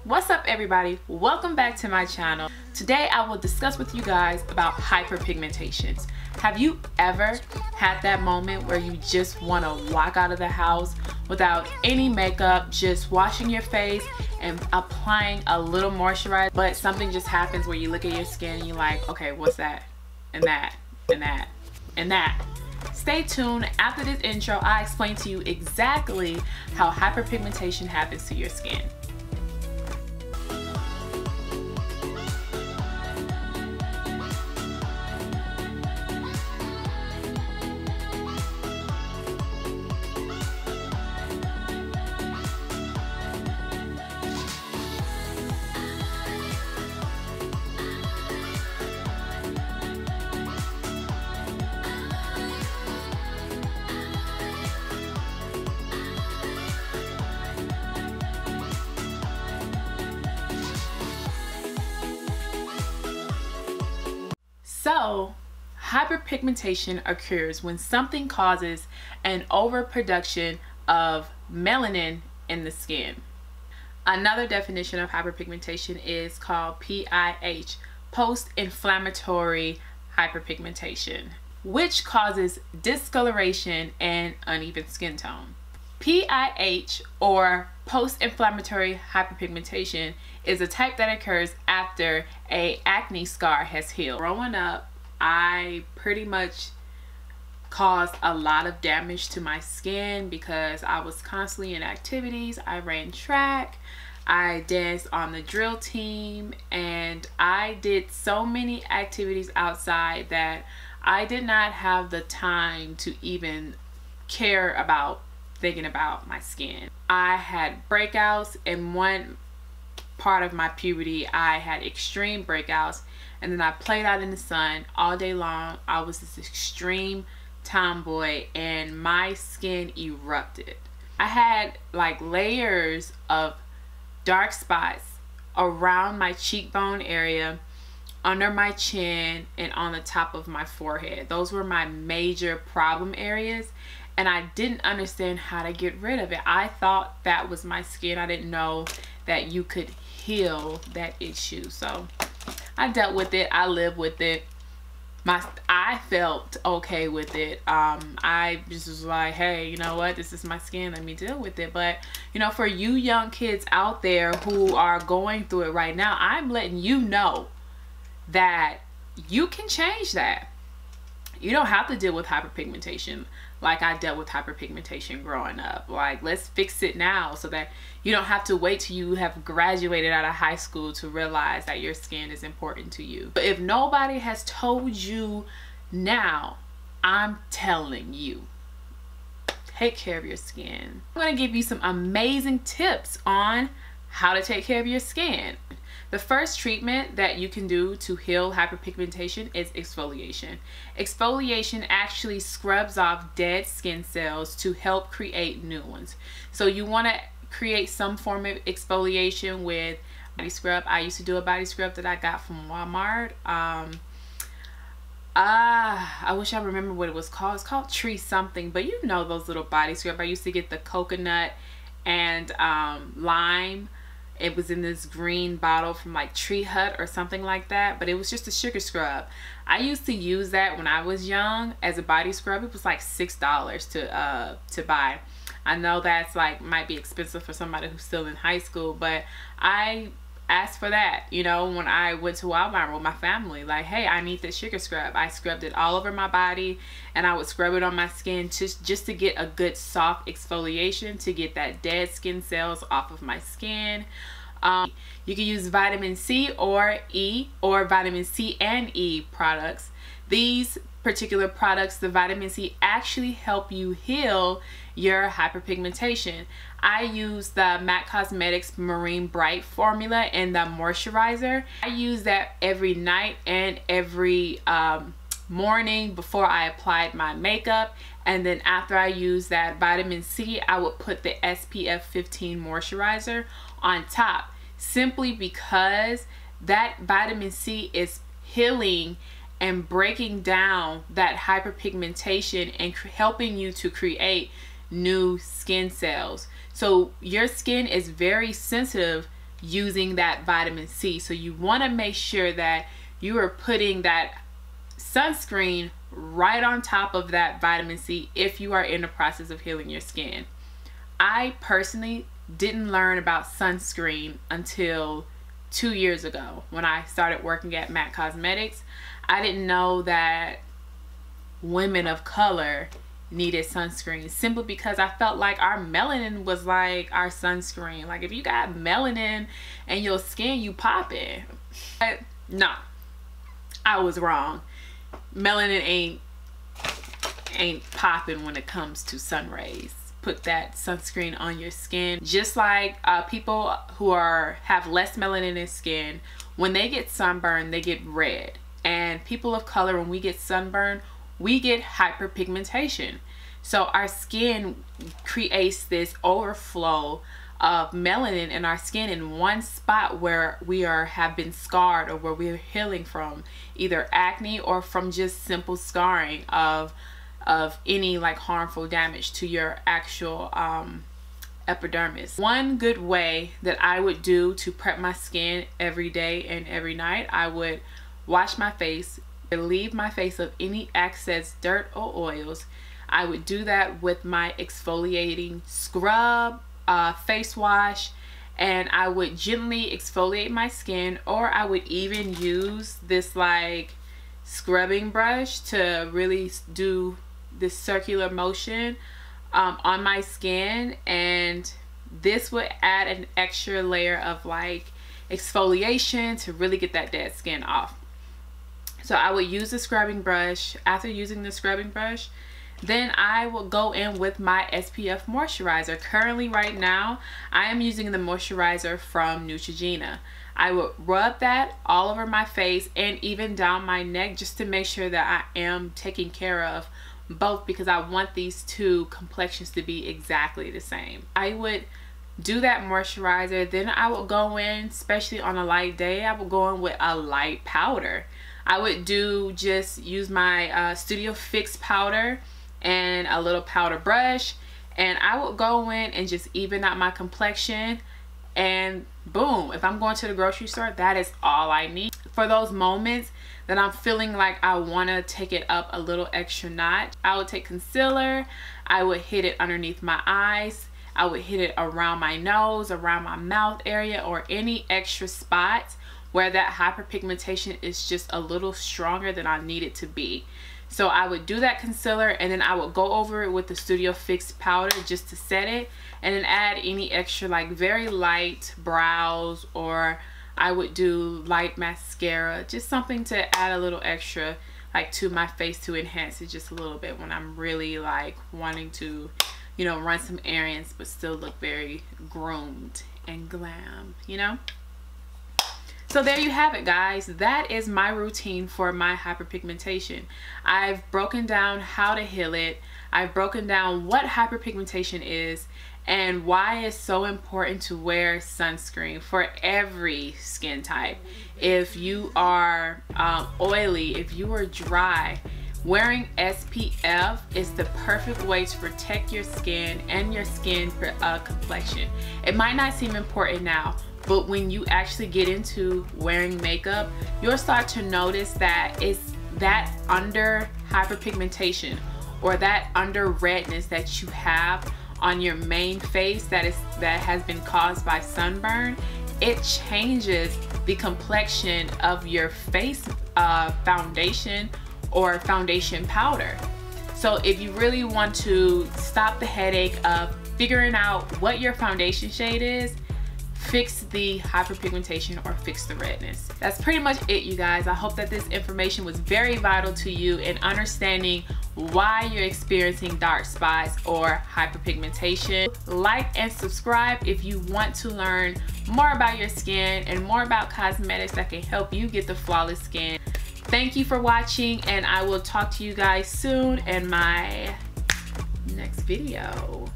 What's up everybody? Welcome back to my channel. Today I will discuss with you guys about hyperpigmentation. Have you ever had that moment where you just want to walk out of the house without any makeup, just washing your face and applying a little moisturizer, but something just happens where you look at your skin and you're like, okay, what's that? And that, and that, and that. Stay tuned. After this intro, I explain to you exactly how hyperpigmentation happens to your skin. So, hyperpigmentation occurs when something causes an overproduction of melanin in the skin. Another definition of hyperpigmentation is called PIH, post-inflammatory hyperpigmentation, which causes discoloration and uneven skin tone. PIH, or post-inflammatory hyperpigmentation, is a type that occurs after an acne scar has healed. Growing up, I pretty much caused a lot of damage to my skin because I was constantly in activities. I ran track, I danced on the drill team, and I did so many activities outside that I did not have the time to even care about thinking about my skin. I had breakouts. In one part of my puberty, I had extreme breakouts, and then I played out in the sun all day long. I was this extreme tomboy and my skin erupted. I had like layers of dark spots around my cheekbone area, under my chin, and on the top of my forehead. Those were my major problem areas, and I didn't understand how to get rid of it. I thought that was my skin. I didn't know that you could heal that issue. So I dealt with it. I lived with it. I felt okay with it. I just was like, hey, you know what? This is my skin. Let me deal with it. But, you know, for you young kids out there who are going through it right now, I'm letting you know that you can change that. You don't have to deal with hyperpigmentation like I dealt with hyperpigmentation growing up. Like, let's fix it now so that you don't have to wait till you have graduated out of high school to realize that your skin is important to you. But if nobody has told you now, I'm telling you, take care of your skin. I'm going to give you some amazing tips on how to take care of your skin. The first treatment that you can do to heal hyperpigmentation is exfoliation. Exfoliation actually scrubs off dead skin cells to help create new ones. So you want to create some form of exfoliation with body scrub. I used to do a body scrub that I got from Walmart. I wish I remember what it was called. It's called Tree something, but you know those little body scrub. I used to get the coconut and lime. It was in this green bottle from like Tree Hut or something like that, but it was just a sugar scrub. I used to use that when I was young as a body scrub. It was like $6 to buy. I know that's like might be expensive for somebody who's still in high school, but I asked for that, you know, when I went to Walmart with my family, like, hey, I need this sugar scrub. I scrubbed it all over my body, and I would scrub it on my skin just to get a good soft exfoliation, to get that dead skin cells off of my skin. You can use vitamin C or E, or vitamin C and E products. These particular products, the vitamin C, actually help you heal your hyperpigmentation. I use the MAC Cosmetics Marine Bright formula and the moisturizer. I use that every night and every morning before I applied my makeup, and then after I use that vitamin C, I would put the SPF 15 moisturizer on top, simply because that vitamin C is healing and breaking down that hyperpigmentation and helping you to create new skin cells. So your skin is very sensitive using that vitamin C. So you want to make sure that you are putting that sunscreen right on top of that vitamin C if you are in the process of healing your skin. I personally didn't learn about sunscreen until 2 years ago when I started working at MAC Cosmetics. I didn't know that women of color needed sunscreen, simply because I felt like our melanin was like our sunscreen. Like if you got melanin in your skin, you popping. But no, I was wrong. Melanin ain't popping when it comes to sun rays. Put that sunscreen on your skin. Just like people who have less melanin in their skin, when they get sunburned, they get red. And people of color, when we get sunburned, we get hyperpigmentation. So our skin creates this overflow of melanin in our skin in one spot where we have been scarred, or where we're healing from either acne or from just simple scarring of any like harmful damage to your actual epidermis. One good way that I would do to prep my skin every day and every night, I would wash my face, relieve my face of any excess dirt or oils. I would do that with my exfoliating scrub, face wash, and I would gently exfoliate my skin, or I would even use this like scrubbing brush to really do this circular motion on my skin, and this would add an extra layer of like exfoliation to really get that dead skin off. So I would use the scrubbing brush. After using the scrubbing brush, then I will go in with my SPF moisturizer. Currently right now, I am using the moisturizer from Neutrogena. I would rub that all over my face and even down my neck, just to make sure that I am taking care of both, because I want these two complexions to be exactly the same. I would do that moisturizer, then I will go in, especially on a light day, I will go in with a light powder. I would just use my Studio Fix powder and a little powder brush, and I would go in and just even out my complexion, and boom, if I'm going to the grocery store, that is all I need. For those moments that I'm feeling like I want to take it up a little extra notch, I would take concealer, I would hit it underneath my eyes, I would hit it around my nose, around my mouth area, or any extra spots where that hyperpigmentation is just a little stronger than I need it to be. So I would do that concealer, and then I would go over it with the Studio Fix powder just to set it, and then add any extra like very light brows, or I would do light mascara, just something to add a little extra like to my face to enhance it just a little bit when I'm really like wanting to, you know, run some errands but still look very groomed and glam, you know. So there you have it, guys. That is my routine for my hyperpigmentation. I've broken down how to heal it. I've broken down what hyperpigmentation is and why it's so important to wear sunscreen for every skin type. If you are oily, if you are dry, wearing SPF is the perfect way to protect your skin and your skin complexion. It might not seem important now, but when you actually get into wearing makeup, you'll start to notice that it's that under hyperpigmentation or that under redness that you have on your main face that has been caused by sunburn. It changes the complexion of your face foundation or foundation powder. So if you really want to stop the headache of figuring out what your foundation shade is, fix the hyperpigmentation or fix the redness. That's pretty much it, you guys. I hope that this information was very vital to you in understanding why you're experiencing dark spots or hyperpigmentation. Like and subscribe if you want to learn more about your skin and more about cosmetics that can help you get the flawless skin. Thank you for watching, and I will talk to you guys soon in my next video.